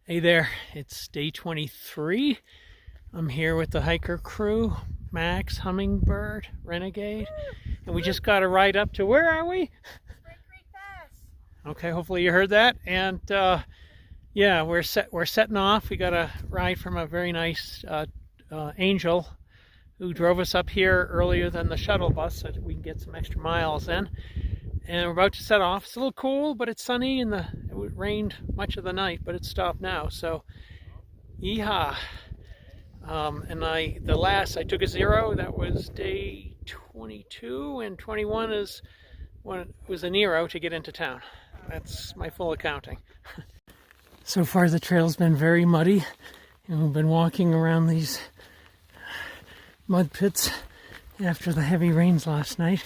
Hey there, it's day 23. I'm here with the hiker crew, Max, Hummingbird, Renegade, and we just got a ride up to, where are we? Spring Creek Pass. Okay, hopefully you heard that. And yeah, we're setting off. We got a ride from a very nice angel who drove us up here earlier than the shuttle bus so that we can get some extra miles in. And we're about to set off. It's a little cool, but it's sunny, and it rained much of the night, but it's stopped now. So, yeehaw! And I took a 0. That was day 22, and 21 is when it was a Nero to get into town. That's my full accounting. So far, the trail's been very muddy, and we've been walking around these mud pits after the heavy rains last night.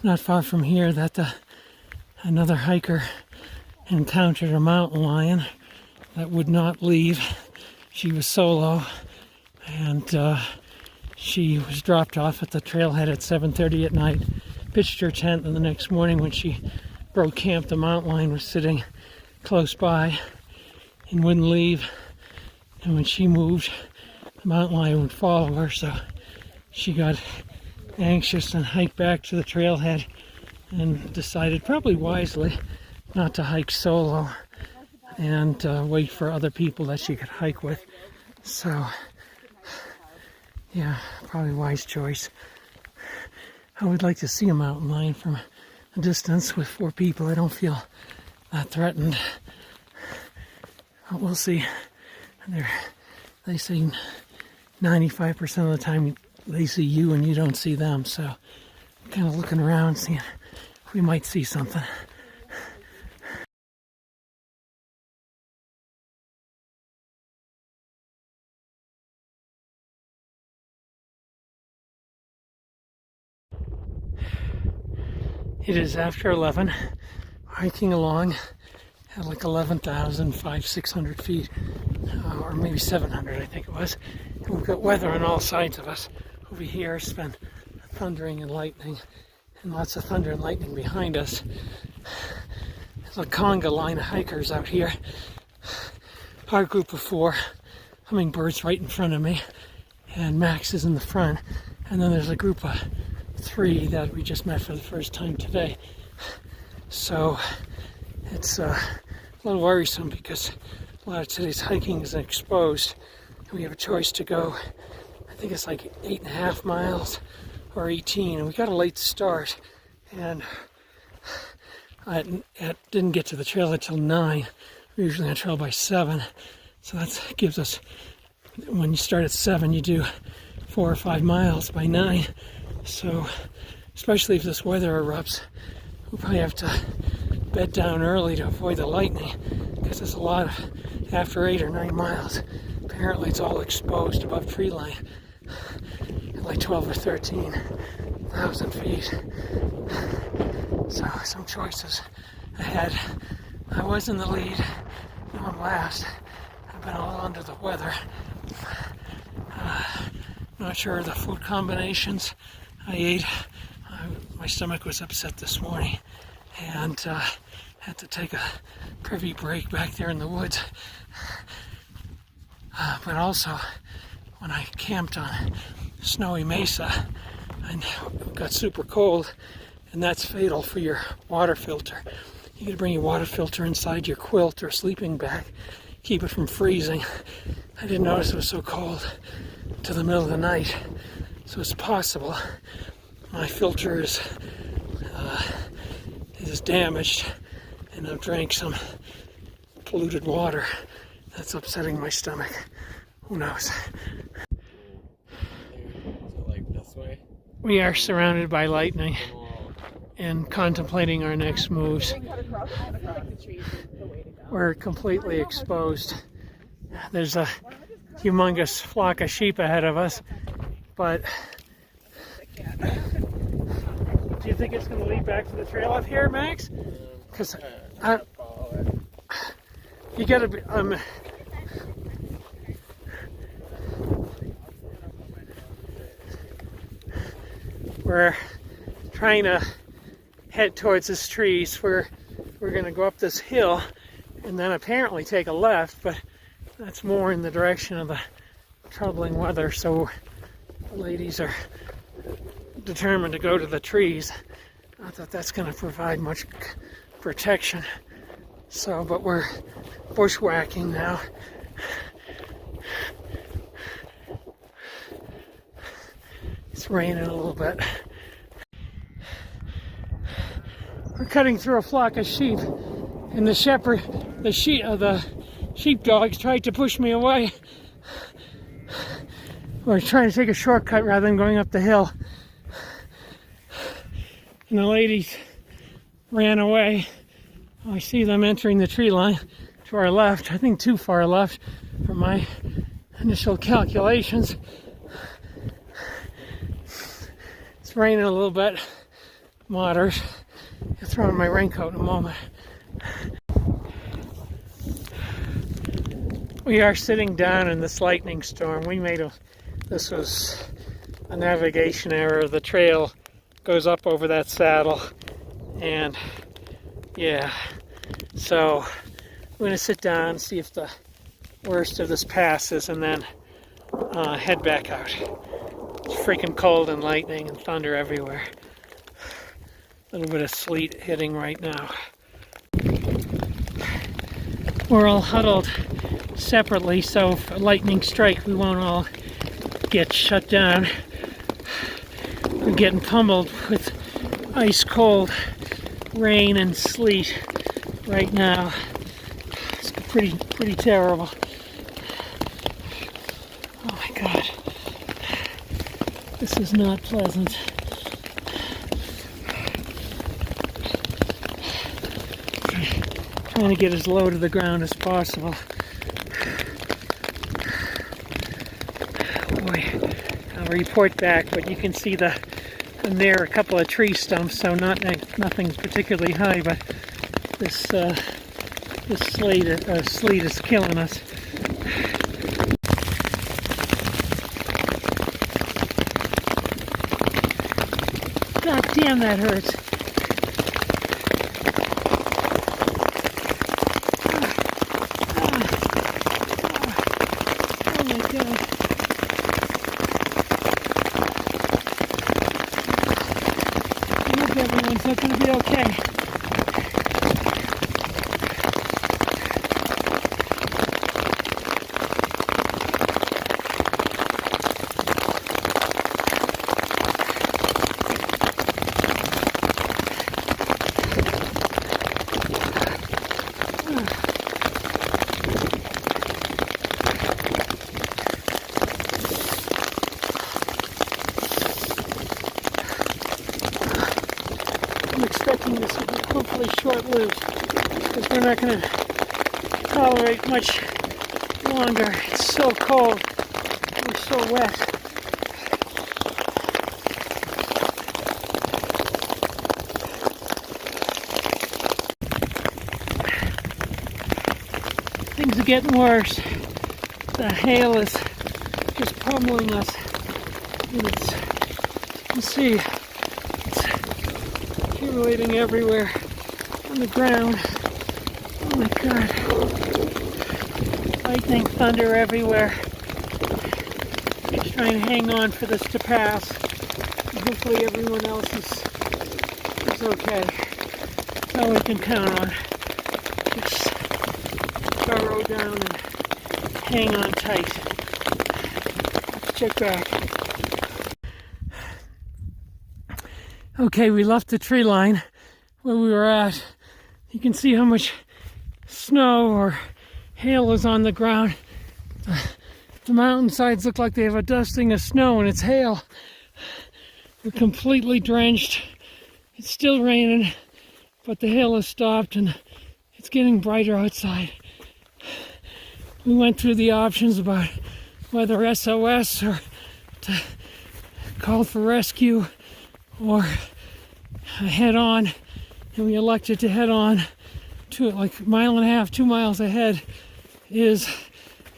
Not far from here, another hiker encountered a mountain lion that would not leave. She was solo, and she was dropped off at the trailhead at 7:30 at night, pitched her tent, and the next morning when she broke camp, the mountain lion was sitting close by and wouldn't leave. And when she moved, the mountain lion would follow her, so she got anxious and hiked back to the trailhead and decided, probably wisely, not to hike solo and wait for other people that she could hike with. So yeah, probably a wise choice. I would like to see a mountain lion from a distance with 4 people. I don't feel that threatened, but we'll see. They say 95% of the time they see you and you don't see them, so I'm kind of looking around, seeing if we might see something. It is after 11, hiking along at like 11,500-600 feet, or maybe 700, I think it was. And we've got weather on all sides of us. Over here it's been thundering and lightning, and lots of thunder and lightning behind us. There's a conga line of hikers out here. Our group of 4, Hummingbirds right in front of me, and Max is in the front. And then there's a group of 3 that we just met for the first time today. So it's a little worrisome because a lot of today's hiking is exposed. We have a choice to go, I think it's like 8.5 miles or 18, and we got a late start, and I didn't get to the trail until 9. We're usually on trail by 7, so that gives us, when you start at 7, you do 4 or 5 miles by 9. So especially if this weather erupts, we'll probably have to bed down early to avoid the lightning, because there's a lot of, after 8 or 9 miles, apparently it's all exposed above tree line at like 12 or 13,000 feet. So some choices ahead. I was in the lead. Now I'm last. I've been all under the weather. Not sure of the food combinations I ate. My stomach was upset this morning, and had to take a privy break back there in the woods. But also, when I camped on Snowy Mesa, and it got super cold, and that's fatal for your water filter. You gotta bring your water filter inside your quilt or sleeping bag, keep it from freezing. I didn't notice it was so cold until the middle of the night, so it's possible my filter is damaged, and I've drank some polluted water that's upsetting my stomach. Who knows? We are surrounded by lightning and contemplating our next moves. We're completely exposed. There's a humongous flock of sheep ahead of us, but do you think it's going to lead back to the trail up here, Max? Because You gotta be, we're trying to head towards this trees. We're gonna go up this hill and then apparently take a left, but that's more in the direction of the troubling weather, so the ladies are determined to go to the trees. Not that that's going to provide much protection. So, but we're bushwhacking now. It's raining a little bit. We're cutting through a flock of sheep, and the sheepdogs tried to push me away. We're trying to take a shortcut rather than going up the hill. And the ladies ran away. I see them entering the tree line to our left. I think too far left for my initial calculations. It's raining a little bit, moderate. I'll throw on my raincoat in a moment. We are sitting down in this lightning storm. This was a navigation error. The trail goes up over that saddle, and yeah, so I'm going to sit down, see if the worst of this passes, and then head back out. It's freaking cold and lightning and thunder everywhere. A little bit of sleet hitting right now. We're all huddled separately, so if a lightning strike, we won't all get shut down. We're getting pummeled with ice cold rain and sleet right now. It's pretty terrible. Oh my God, this is not pleasant. Trying to get as low to the ground as possible. Boy, I'll report back, but you can see and there are a couple of tree stumps, so nothing's particularly high, but this sleet is killing us. God damn, that hurts. Oh my God. I hope everyone's not going to be okay. I'm expecting this to be hopefully short-lived, because we're not going to tolerate much longer. It's so cold. We're so wet. Things are getting worse. The hail is just pummeling us. And you can see accumulating everywhere on the ground. Oh my God. Lightning, thunder everywhere. Just trying to hang on for this to pass. And hopefully everyone else is okay. That's all we can count on. Just burrow down and hang on tight. Let's check back. Okay, we left the tree line where we were at. You can see how much snow or hail is on the ground. The mountainsides look like they have a dusting of snow, and it's hail. We're completely drenched. It's still raining, but the hail has stopped and it's getting brighter outside. We went through the options about whether SOS or to call for rescue or head on, and we elected to head on. like a mile and a half, 2 miles ahead is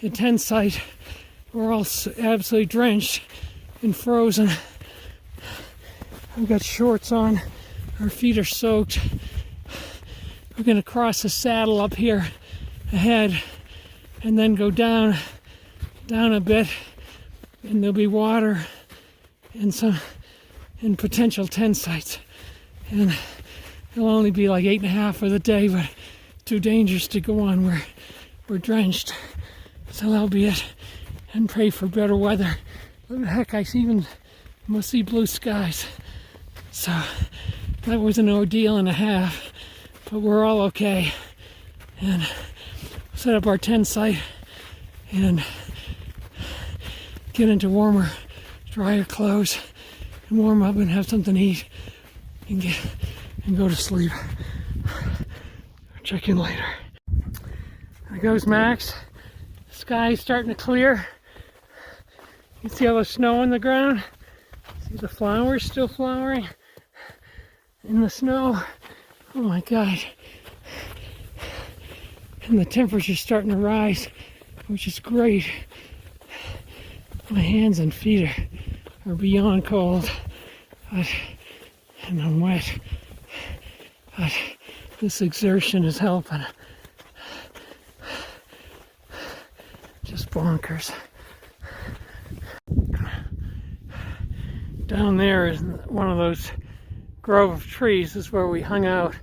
a tent site. We're all absolutely drenched and frozen. I've got shorts on. Our feet are soaked. We're going to cross the saddle up here ahead and then go down a bit, and there'll be water and potential tent sites. And it'll only be like 8.5 for the day, but too dangerous to go on. We're drenched. So that'll be it. And pray for better weather. Heck, I even must see blue skies. So that was an ordeal and a half, but we're all okay. And set up our tent site and get into warmer, drier clothes and warm up and have something to eat and go to sleep. Check in later. There goes Max. The sky's starting to clear. You can see all the snow on the ground. See the flowers still flowering in the snow. Oh my God. And the temperature's starting to rise, which is great. My hands and feet are beyond cold, and I'm wet. But this exertion is helping. Just bonkers. Down there is one of those grove of trees. This is where we hung out,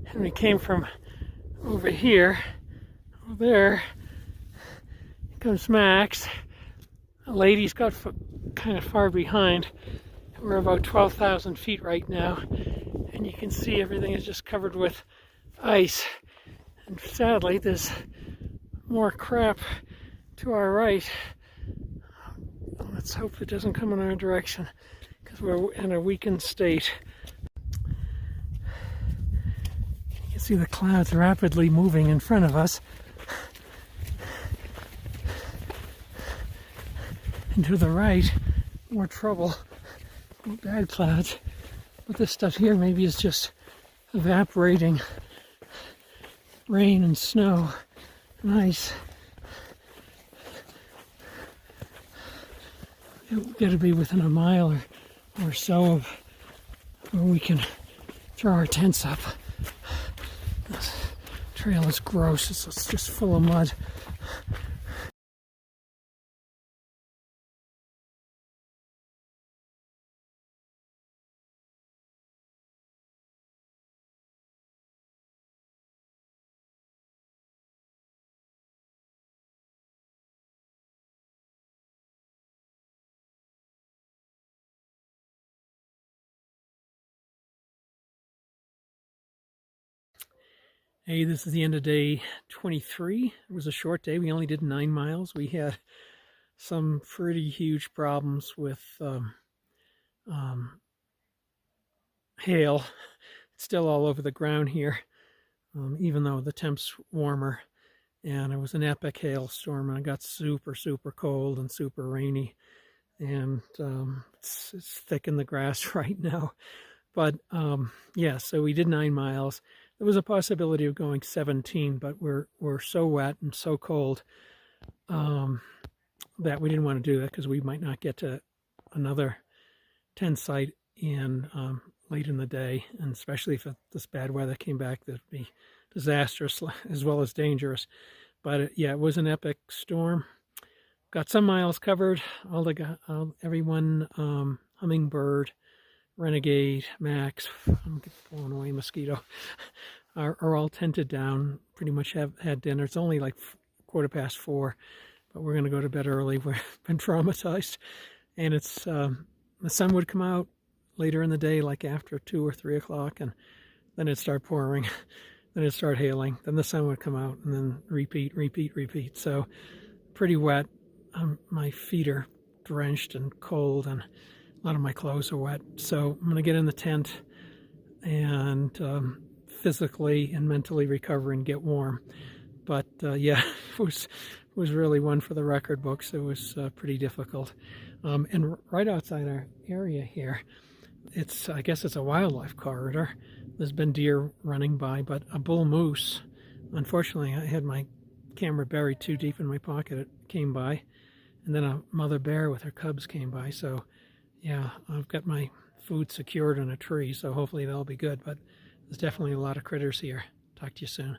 and we came from over here. Over there comes Max. The ladies got kind of far behind. We're about 12,000 feet right now, and you can see everything is just covered with ice. And sadly, there's more crap to our right. Let's hope it doesn't come in our direction, because we're in a weakened state. You can see the clouds rapidly moving in front of us. And to the right, more trouble, more bad clouds. But this stuff here maybe is just evaporating rain and snow and ice. We've got to be within a mile or so of where we can throw our tents up. This trail is gross, it's just full of mud. Hey, this is the end of day 23. It was a short day. We only did 9 miles. We had some pretty huge problems with hail. It's still all over the ground here, even though the temp's warmer. And it was an epic hailstorm, and it got super, super cold and super rainy. And it's thick in the grass right now. But yeah, so we did 9 miles. There was a possibility of going 17, but we're so wet and so cold that we didn't want to do that, because we might not get to another tent site late in the day, and especially if this bad weather came back, that'd be disastrous as well as dangerous. But yeah, it was an epic storm. Got some miles covered. Everyone, Hummingbird, Renegade, Max, I'm blowing away mosquito, are all tented down, pretty much have had dinner. It's only like 4:15, but we're going to go to bed early. We've been traumatized. And it's the sun would come out later in the day, like after 2 or 3 o'clock, and then it'd start pouring, then it'd start hailing, then the sun would come out, and then repeat. So pretty wet. My feet are drenched and cold, and a lot of my clothes are wet. So I'm going to get in the tent and physically and mentally recover and get warm. But yeah, it was really one for the record books. It was pretty difficult. And right outside our area here, I guess it's a wildlife corridor. There's been deer running by, but a bull moose Unfortunately, I had my camera buried too deep in my pocket. It came by, and then a mother bear with her cubs came by. So, yeah, I've got my food secured in a tree, so hopefully they'll be good. But there's definitely a lot of critters here. Talk to you soon.